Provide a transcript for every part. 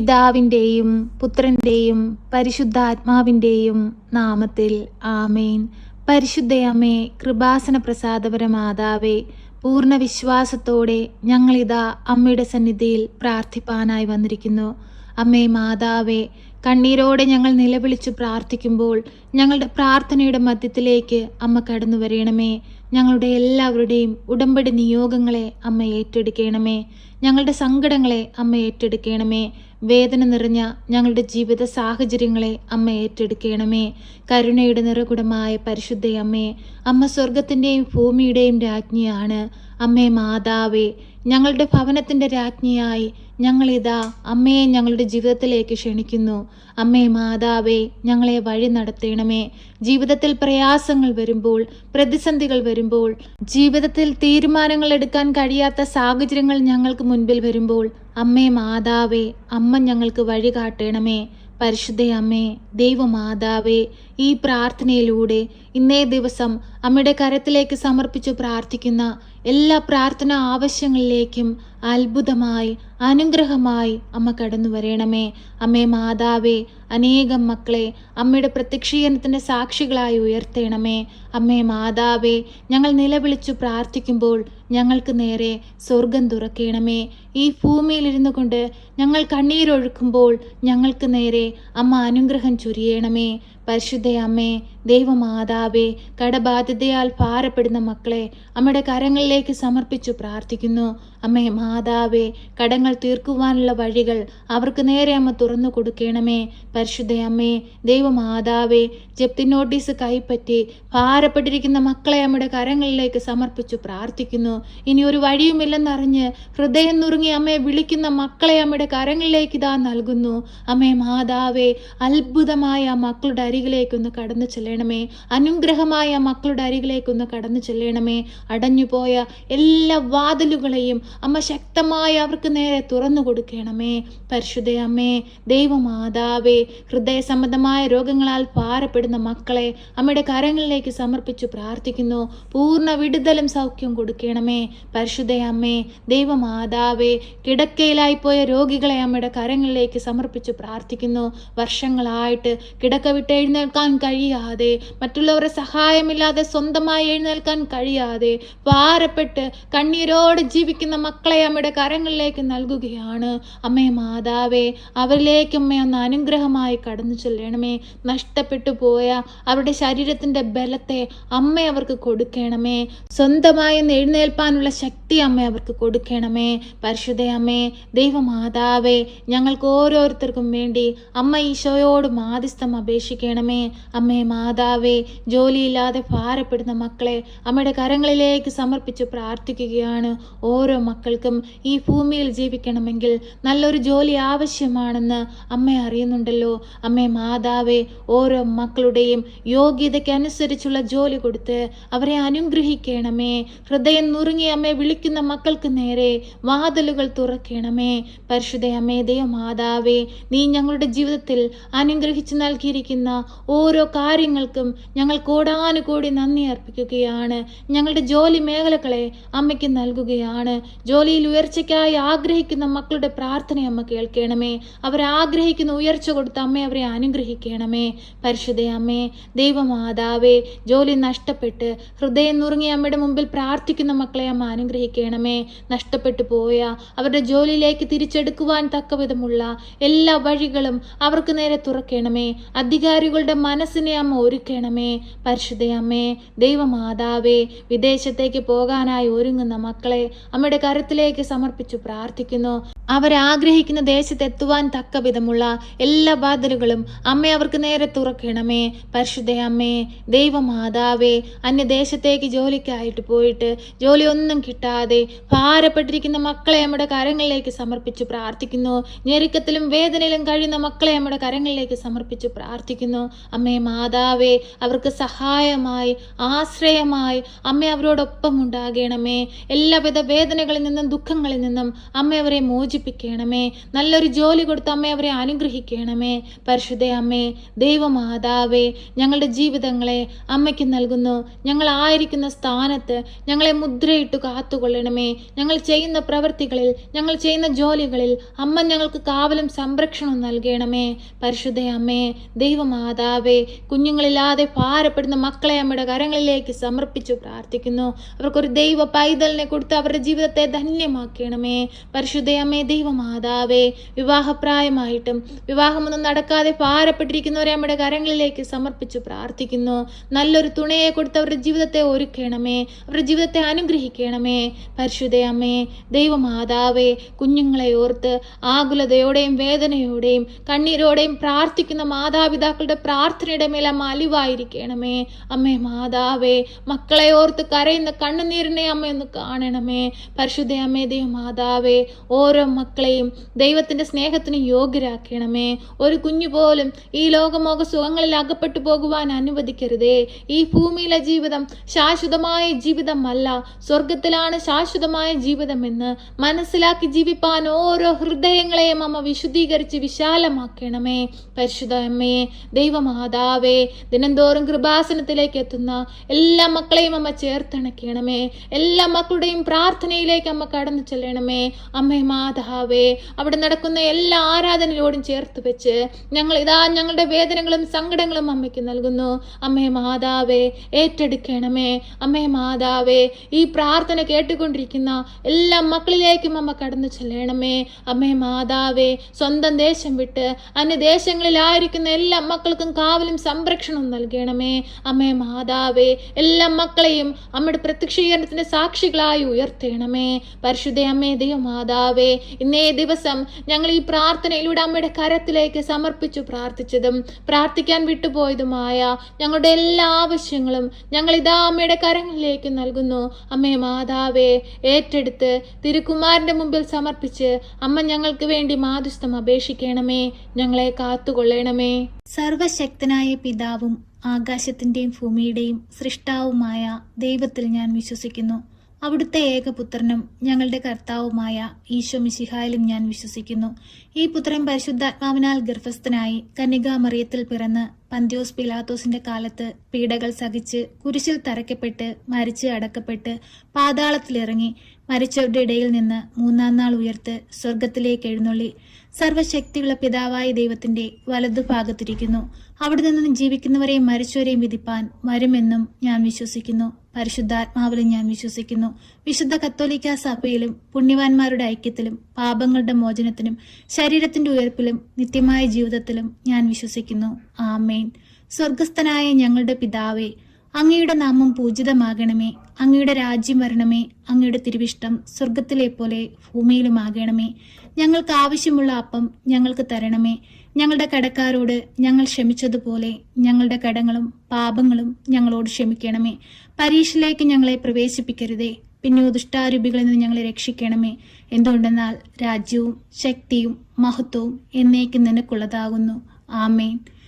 പിതാവിൻ്റെയും പുത്രൻ്റെയും പരിശുദ്ധാത്മാവിൻ്റെയും നാമത്തിൽ ആമേൻ. പരിശുദ്ധയമ്മേ, കൃപാസന പ്രസാദപര മാതാവേ, പൂർണ്ണ വിശ്വാസത്തോടെ ഞങ്ങളിതാ അമ്മയുടെ സന്നിധിയിൽ പ്രാർത്ഥിപ്പാനായി വന്നിരിക്കുന്നു. അമ്മേ മാതാവേ, കണ്ണീരോടെ ഞങ്ങൾ നിലവിളിച്ചു പ്രാർത്ഥിക്കുമ്പോൾ ഞങ്ങളുടെ പ്രാർത്ഥനയുടെ മധ്യത്തിലേക്ക് അമ്മ കടന്നു വരണമേ. ഞങ്ങളുടെ എല്ലാവരുടെയും ഉടമ്പടി നിയോഗങ്ങളെ അമ്മ ഏറ്റെടുക്കണമേ. ഞങ്ങളുടെ സങ്കടങ്ങളെ അമ്മ ഏറ്റെടുക്കണമേ. വേദന നിറഞ്ഞ ഞങ്ങളുടെ ജീവിത സാഹചര്യങ്ങളെ അമ്മ ഏറ്റെടുക്കണമേ. കരുണയുടെ നിറകുടമായ പരിശുദ്ധയമ്മേ, അമ്മ സ്വർഗത്തിൻ്റെയും ഭൂമിയുടെയും രാജ്ഞിയാണ്. അമ്മേ മാതാവേ, ഞങ്ങളുടെ ഭവനത്തിൻ്റെ രാജ്ഞിയായി ഞങ്ങളിതാ അമ്മയെ ഞങ്ങളുടെ ജീവിതത്തിലേക്ക് ക്ഷണിക്കുന്നു. അമ്മേ മാതാവേ, ഞങ്ങളെ വഴി നടത്തണമേ. ജീവിതത്തിൽ പ്രയാസങ്ങൾ വരുമ്പോൾ, പ്രതിസന്ധികൾ വരുമ്പോൾ, ജീവിതത്തിൽ തീരുമാനങ്ങൾ എടുക്കാൻ കഴിയാത്ത സാഹചര്യങ്ങൾ ഞങ്ങൾക്ക് മുൻപിൽ വരുമ്പോൾ, അമ്മേ മാതാവേ, അമ്മ ഞങ്ങൾക്ക് വഴി കാട്ടണമേ. പരിശുദ്ധയമ്മേ, ദൈവമാതാവേ, ഈ പ്രാർത്ഥനയിലൂടെ ഇന്നേ ദിവസം അമ്മയുടെ കരത്തിലേക്ക് സമർപ്പിച്ചു പ്രാർത്ഥിക്കുന്ന എല്ലാ പ്രാർത്ഥനാ ആവശ്യങ്ങളിലേക്കും അത്ഭുതമായി അനുഗ്രഹമായി അമ്മ കടന്നു വരണമേ. അമ്മേ മാതാവേ, അനേകം മക്കളെ അമ്മയുടെ പ്രത്യക്ഷീകരണത്തിൻ്റെ സാക്ഷികളായി ഉയർത്തണമേ. അമ്മേ മാതാവേ, ഞങ്ങൾ നിലവിളിച്ചു പ്രാർത്ഥിക്കുമ്പോൾ ഞങ്ങൾക്ക് നേരെ സ്വർഗം തുറക്കണമേ. ഈ ഭൂമിയിലിരുന്നു കൊണ്ട് ഞങ്ങൾ കണ്ണീരൊഴുക്കുമ്പോൾ ഞങ്ങൾക്ക് നേരെ അമ്മ അനുഗ്രഹം ചൊരിയണമേ. പരിശുദ്ധയമ്മേ, ദൈവമാതാവേ, കടബാധ്യതയാൽ ഭാരപ്പെടുന്ന മക്കളെ അമ്മയുടെ കരങ്ങളിലേക്ക് സമർപ്പിച്ചു പ്രാർത്ഥിക്കുന്നു. അമ്മേ മാതാവേ, കടങ്ങൾ തീർക്കുവാനുള്ള വഴികൾ അവർക്ക് നേരെ അമ്മ തുറന്നു കൊടുക്കണമേ. പരിശുദ്ധയമ്മേ, ദൈവമാതാവേ, ജപ്തി നോട്ടീസ് കൈപ്പറ്റി ഭാരപ്പെട്ടിരിക്കുന്ന മക്കളെ അമ്മയുടെ കരങ്ങളിലേക്ക് സമർപ്പിച്ചു പ്രാർത്ഥിക്കുന്നു. ഇനി ഒരു വഴിയുമില്ലെന്നറിഞ്ഞ് ഹൃദയം നുറുങ്ങി അമ്മയെ വിളിക്കുന്ന മക്കളെ അമ്മയുടെ കരങ്ങളിലേക്ക് ഇതാ നൽകുന്നു. അമ്മേ മാതാവേ, അത്ഭുതമായ ആ മക്കളുടെ അരികിലേക്കൊന്ന് കടന്നു ചെല്ലണമേ. അനുഗ്രഹമായ മക്കളുടെ അരികിലേക്കൊന്ന് കടന്നു ചെല്ലണമേ. അടഞ്ഞുപോയ എല്ലാ വാതിലുകളെയും അമ്മ ശക്തമായി അവർക്ക് നേരെ തുറന്നു കൊടുക്കണമേ. പരിശുദ്ധയമ്മേ, ദൈവമാതാവേ, ഹൃദയ സംബന്ധമായ രോഗങ്ങളാൽ ഭാരപ്പെടുന്ന മക്കളെ അമ്മയുടെ കരങ്ങളിലേക്ക് സമർപ്പിച്ചു പ്രാർത്ഥിക്കുന്നു. പൂർണ്ണ വിടുതലും സൗഖ്യം കൊടുക്കണമേ. പരിശുദ്ധയമ്മേ, ദൈവമാതാവേ, കിടക്കയിലായി പോയ രോഗികളെ അമ്മയുടെ കരങ്ങളിലേക്ക് സമർപ്പിച്ചു പ്രാർത്ഥിക്കുന്നു. വർഷങ്ങളായിട്ട് കിടക്ക വിട്ട് എഴുന്നേൽക്കാൻ കഴിയാതെ, മറ്റുള്ളവരുടെ സഹായമില്ലാതെ സ്വന്തമായി എഴുന്നേൽക്കാൻ കഴിയാതെ ഭാരപ്പെട്ട് കണ്ണീരോടെ ജീവിക്കുന്ന മക്കളെ അമ്മയുടെ കരങ്ങളിലേക്ക് നൽകുകയാണ്. അമ്മേ മാതാവേ, അവരിലേക്ക് അമ്മ ഒന്ന് അനുഗ്രഹമായി കടന്നു ചെല്ലണമേ. നഷ്ടപ്പെട്ടു പോയ അവരുടെ ശരീരത്തിൻ്റെ ബലത്തെ അമ്മ അവർക്ക് കൊടുക്കണമേ. സ്വന്തമായി എഴുന്നേൽപ്പാനുള്ള ശക്തി അമ്മ അവർക്ക് കൊടുക്കണമേ. പരിശുദ്ധയമ്മേ, ദൈവമാതാവേ, ഞങ്ങൾക്ക് ഓരോരുത്തർക്കും വേണ്ടി അമ്മ ഈശോയോട് മാധ്യസ്ഥം അപേക്ഷിക്കണമേ. അമ്മേ മാതാവേ, ജോലിയില്ലാതെ ഭാരപ്പെടുന്ന മക്കളെ അമ്മയുടെ കരങ്ങളിലേക്ക് സമർപ്പിച്ച് പ്രാർത്ഥിക്കുകയാണ്. ഓരോ മക്കൾക്കും ഈ ഭൂമിയിൽ ജീവിക്കണമെങ്കിൽ നല്ലൊരു ജോലി ആവശ്യമാണെന്ന് അമ്മ അറിയുന്നുണ്ടല്ലോ. അമ്മേ മാതാവേ, ഓരോ മക്കളുടെയും യോഗ്യതയ്ക്കനുസരിച്ചുള്ള ജോലി കൊടുത്ത് അവരെ അനുഗ്രഹിക്കണമേ. ഹൃദയം നുറുങ്ങി അമ്മയെ വിളിക്കുന്ന മക്കൾക്ക് നേരെ വാതിലുകൾ തുറക്കണമേ. പരിശുദ്ധയമ്മേ, ദൈവമാതാവേ, നീ ഞങ്ങളുടെ ജീവിതത്തിൽ അനുഗ്രഹിച്ചു നൽകിയിരിക്കുന്ന ഓരോ കാര്യങ്ങൾക്കും ഞങ്ങൾ കോടാനുകോടി നന്ദി അർപ്പിക്കുകയാണ്. ഞങ്ങളുടെ ജോലി മേഖലകളെ അമ്മയ്ക്ക് നൽകുകയാണ്. ജോലിയിൽ ഉയർച്ചയ്ക്കായി ആഗ്രഹിക്കുന്ന മക്കളുടെ പ്രാർത്ഥന അമ്മ കേൾക്കണമേ. അവരാഗ്രഹിക്കുന്ന ഉയർച്ച കൊടുത്ത് അമ്മ അവരെ അനുഗ്രഹിക്കണമേ. പരിശുദ്ധയമ്മേ, ദൈവമാതാവേ, ജോലി നഷ്ടപ്പെട്ട് ഹൃദയം നുറുങ്ങി അമ്മയുടെ മുമ്പിൽ പ്രാർത്ഥിക്കുന്ന മക്കളെ അമ്മ അനുഗ്രഹിക്കണമേ. നഷ്ടപ്പെട്ടു പോയ അവരുടെ ജോലിയിലേക്ക് തിരിച്ചെടുക്കുവാൻ തക്കവിധമുള്ള എല്ലാ വഴികളും അവർക്ക് നേരെ തുറക്കണമേ. അധികാരികളുടെ മനസ്സിനെ അമ്മ ഒരുക്കണമേ. പരിശുദ്ധയമ്മേ, ദൈവമാതാവേ, വിദേശത്തേക്ക് പോകാനായി ഒരുങ്ങുന്ന മക്കളെ അമ്മയുടെ കരത്തിലേക്ക് സമർപ്പിച്ചു പ്രാർത്ഥിക്കുന്നു. അവരാഗ്രഹിക്കുന്ന ദേശത്തെത്തുവാൻ തക്ക വിധമുള്ള എല്ലാ വാതിലുകളും അമ്മ അവർക്ക് നേരെ തുറക്കണമേ. പരിശുദ്ധയമ്മേ, ദൈവമാതാവേ, അന്യദേശത്തേക്ക് ജോലിക്കായിട്ട് പോയിട്ട് ജോലി ഒന്നും കിട്ടാതെ ഭാരപ്പെട്ടിരിക്കുന്ന മക്കളെ നമ്മുടെ കരങ്ങളിലേക്ക് സമർപ്പിച്ചു പ്രാർത്ഥിക്കുന്നു. ഞെരുക്കത്തിലും വേദനയിലും കഴിയുന്ന മക്കളെ നമ്മുടെ കരങ്ങളിലേക്ക് സമർപ്പിച്ചു പ്രാർത്ഥിക്കുന്നു. അമ്മേ മാതാവേ, അവർക്ക് സഹായമായി ആശ്രയമായി അമ്മ അവരോടൊപ്പം ഉണ്ടാകണമേ. എല്ലാവിധ വേദനകളിൽ നിന്നും ദുഃഖങ്ങളിൽ നിന്നും അമ്മ അവരെ മോചിപ്പിക്കണമേ. മോചിപ്പിക്കണമേ. നല്ലൊരു ജോലി കൊടുത്ത് അമ്മേ അവരെ അനുഗ്രഹിക്കണമേ. പരിശുദ്ധ അമ്മേ, ദൈവമാതാവേ, ഞങ്ങളുടെ ജീവിതങ്ങളെ അമ്മയ്ക്ക് നൽകുന്നു. ഞങ്ങളായിരിക്കുന്ന സ്ഥാനത്ത് ഞങ്ങളെ മുദ്രയിട്ട് കാത്തുകൊള്ളണമേ. ഞങ്ങൾ ചെയ്യുന്ന പ്രവൃത്തികളിൽ, ഞങ്ങൾ ചെയ്യുന്ന ജോലികളിൽ അമ്മ ഞങ്ങൾക്ക് കാവലും സംരക്ഷണവും നൽകണമേ. പരിശുദ്ധ അമ്മേ, ദൈവമാതാവേ, കുഞ്ഞുങ്ങളില്ലാതെ ഭാരപ്പെടുന്ന മക്കളെ അമ്മയുടെ കരങ്ങളിലേക്ക് സമർപ്പിച്ചു പ്രാർത്ഥിക്കുന്നു. അവർക്കൊരു ദൈവ പൈതലിനെ കൊടുത്ത് അവരുടെ ജീവിതത്തെ ധന്യമാക്കണമേ. പരിശുദ്ധ അമ്മേ, ദൈവമാതാവേ, വിവാഹപ്രായമായിട്ടും വിവാഹമൊന്നും നടക്കാതെ ഭാരപ്പെട്ടിരിക്കുന്നവരെ അമ്മയുടെ കരങ്ങളിലേക്ക് സമർപ്പിച്ചു പ്രാർത്ഥിക്കുന്നു. നല്ലൊരു തുണയെ കൊടുത്ത് അവരുടെ ജീവിതത്തെ ഒരുക്കണമേ. അവരുടെ ജീവിതത്തെ അനുഗ്രഹിക്കണമേ. പരിശുദ്ധ അമ്മേ, ദൈവമാതാവേ, കുഞ്ഞുങ്ങളെ ഓർത്ത് ആകുലതയോടെയും വേദനയോടെയും കണ്ണീരോടെയും പ്രാർത്ഥിക്കുന്ന മാതാപിതാക്കളുടെ പ്രാർത്ഥനയുടെ മേൽ അമ്മ അലിവായിരിക്കണമേ. അമ്മേ മാതാവേ, മക്കളെ ഓർത്ത് കരയുന്ന കണ്ണുനീരിനെ അമ്മയൊന്ന് കാണണമേ. പരിശുദ്ധ അമ്മേ, ദൈവമാതാവേ, ഓരോ മക്കളെയും ദൈവത്തിന്റെ സ്നേഹത്തിന് യോഗ്യരാക്കണമേ. ഒരു കുഞ്ഞു പോലും ഈ ലോകമോഹ സുഖങ്ങളിൽ അകപ്പെട്ടു പോകുവാൻ അനുവദിക്കരുതേ. ഈ ഭൂമിയിലെ ജീവിതം ശാശ്വതമായ ജീവിതമല്ല, സ്വർഗത്തിലാണ് ശാശ്വതമായ ജീവിതമെന്ന് മനസ്സിലാക്കി ജീവിപ്പാൻ ഓരോ ഹൃദയങ്ങളെയും അമ്മ വിശുദ്ധീകരിച്ച് വിശാലമാക്കണമേ. പരിശുദ്ധ അമ്മയെ, ദൈവമാതാവേ, ദിനംതോറും കൃപാസനത്തിലേക്ക് എത്തുന്ന എല്ലാ മക്കളെയും അമ്മ ചേർത്തണക്കണമേ. എല്ലാ മക്കളുടെയും പ്രാർത്ഥനയിലേക്ക് അമ്മ കടന്നു ചെല്ലണമേ. അമ്മേ മാതാവേ, അവിടെ നടക്കുന്ന എല്ലാ ആരാധനയോടും ചേർത്ത് വെച്ച് ഞങ്ങളുടെ വേദനകളും സങ്കടങ്ങളും അമ്മയ്ക്ക് നൽകുന്നു. അമ്മേ മാതാവേ, ഏറ്റെടുക്കണമേ. അമ്മേ മാതാവേ, ഈ പ്രാർത്ഥന കേട്ടുകൊണ്ടിരിക്കുന്ന എല്ലാ മക്കളിലേക്കും അമ്മ കടന്നു ചെല്ലണമേ. അമ്മേ മാതാവേ, സ്വന്തം ദേശം വിട്ട് അന്യദേശങ്ങളിലായിരിക്കുന്ന എല്ലാ മക്കൾക്കും കാവലും സംരക്ഷണവും നൽകണമേ. അമ്മേ മാതാവേ, എല്ലാ മക്കളെയും അമ്മയുടെ പ്രത്യക്ഷീകരണത്തിന്റെ സാക്ഷികളായി ഉയർത്തണമേ. പരിശുദ്ധ അമ്മേ, ദൈവമാതാവേ, ഇന്നേ ദിവസം ഞങ്ങൾ ഈ പ്രാർത്ഥനയിലൂടെ അമ്മയുടെ കരത്തിലേക്ക് സമർപ്പിച്ചു പ്രാർത്ഥിച്ചതും പ്രാർത്ഥിക്കാൻ വിട്ടുപോയതുമായ ഞങ്ങളുടെ എല്ലാ ആവശ്യങ്ങളും ഞങ്ങൾ ഇതാ അമ്മയുടെ കരങ്ങളിലേക്ക് നൽകുന്നു. അമ്മേ മാതാവേ, ഏറ്റെടുത്ത് തിരുക്കുമാരന്റെ മുമ്പിൽ സമർപ്പിച്ച് അമ്മ ഞങ്ങൾക്ക് വേണ്ടി മാധ്യസ്ഥം അപേക്ഷിക്കണമേ. ഞങ്ങളെ കാത്തുകൊള്ളണമേ. സർവശക്തനായ പിതാവും ആകാശത്തിന്റെയും ഭൂമിയുടെയും സൃഷ്ടാവുമായ ദൈവത്തിൽ ഞാൻ വിശ്വസിക്കുന്നു. അവിടുത്തെ ഏകപുത്രനും ഞങ്ങളുടെ കർത്താവുമായ ഈശോ മിശിഹായിലും ഞാൻ വിശ്വസിക്കുന്നു. ഈ പുത്രൻ പരിശുദ്ധാത്മാവിനാൽ ഗർഭസ്ഥനായി കന്യകാമറിയത്തിൽ പിറന്ന് പന്ത്യോസ് പിലാത്തോസിന്റെ കാലത്ത് പീഡകൾ സഹിച്ച് കുരിശിൽ തറയ്ക്കപ്പെട്ട് മരിച്ച് അടക്കപ്പെട്ട് പാതാളത്തിലിറങ്ങി മരിച്ചവരുടെ ഇടയിൽ നിന്ന് മൂന്നാം നാൾ ഉയർത്ത് സ്വർഗത്തിലേക്ക് എഴുന്നള്ളി സർവശക്തിയുള്ള പിതാവായ ദൈവത്തിന്റെ വലതുഭാഗത്തിരിക്കുന്നു. അവിടെ നിന്നും ജീവിക്കുന്നവരെയും മരിച്ചവരെയും വിധിപ്പാൻ വരുമെന്നും ഞാൻ വിശ്വസിക്കുന്നു. പരിശുദ്ധാത്മാവിലും ഞാൻ വിശ്വസിക്കുന്നു. വിശുദ്ധ കത്തോലിക്ക സഭയിലും പുണ്യവാന്മാരുടെ ഐക്യത്തിലും പാപങ്ങളുടെ മോചനത്തിനും ശരീരത്തിന്റെ ഉയർപ്പിലും നിത്യമായ ജീവിതത്തിലും ഞാൻ വിശ്വസിക്കുന്നു. ആമേൻ. സ്വർഗസ്ഥനായ ഞങ്ങളുടെ പിതാവേ, അങ്ങയുടെ നാമം പൂജിതമാകണമേ. അങ്ങയുടെ രാജ്യം വരണമേ. അങ്ങയുടെ തിരുവിഷ്ടം സ്വർഗത്തിലെ പോലെ ഭൂമിയിലുമാകണമേ. ഞങ്ങൾക്ക് ആവശ്യമുള്ള അപ്പം ഞങ്ങൾക്ക് തരണമേ. ഞങ്ങളുടെ കടക്കാരോട് ഞങ്ങൾ ക്ഷമിച്ചതുപോലെ ഞങ്ങളുടെ കടങ്ങളും പാപങ്ങളും ഞങ്ങളോട് ക്ഷമിക്കണമേ. പരീക്ഷയിലേക്ക് ഞങ്ങളെ പ്രവേശിപ്പിക്കരുതേ, പിന്നെ ദുഷ്ടാരൂപികളിൽ നിന്ന് ഞങ്ങളെ രക്ഷിക്കണമേ. എന്തുകൊണ്ടെന്നാൽ രാജ്യവും ശക്തിയും മഹത്വവും എന്നേക്കും നിനക്കുള്ളതാകുന്നു. ആമേൻ.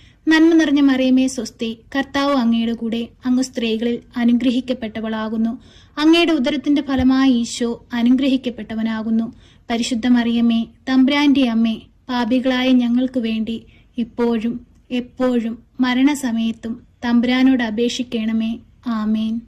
നന്മ നിറഞ്ഞ മറിയമേ സ്വസ്തി, കർത്താവ് അങ്ങയുടെ കൂടെ, അങ്ങ് സ്ത്രീകളിൽ അനുഗ്രഹിക്കപ്പെട്ടവളാകുന്നു. അങ്ങയുടെ ഉദരത്തിന്റെ ഫലമായി ഈശോ അനുഗ്രഹിക്കപ്പെട്ടവനാകുന്നു. പരിശുദ്ധ മറിയമേ, തമ്പുരാന്റെ അമ്മേ, പാപികളായ ഞങ്ങൾക്ക് വേണ്ടി ഇപ്പോഴും എപ്പോഴും മരണസമയത്തും തമ്പുരാനോട് അപേക്ഷിക്കണമേ. ആമേൻ.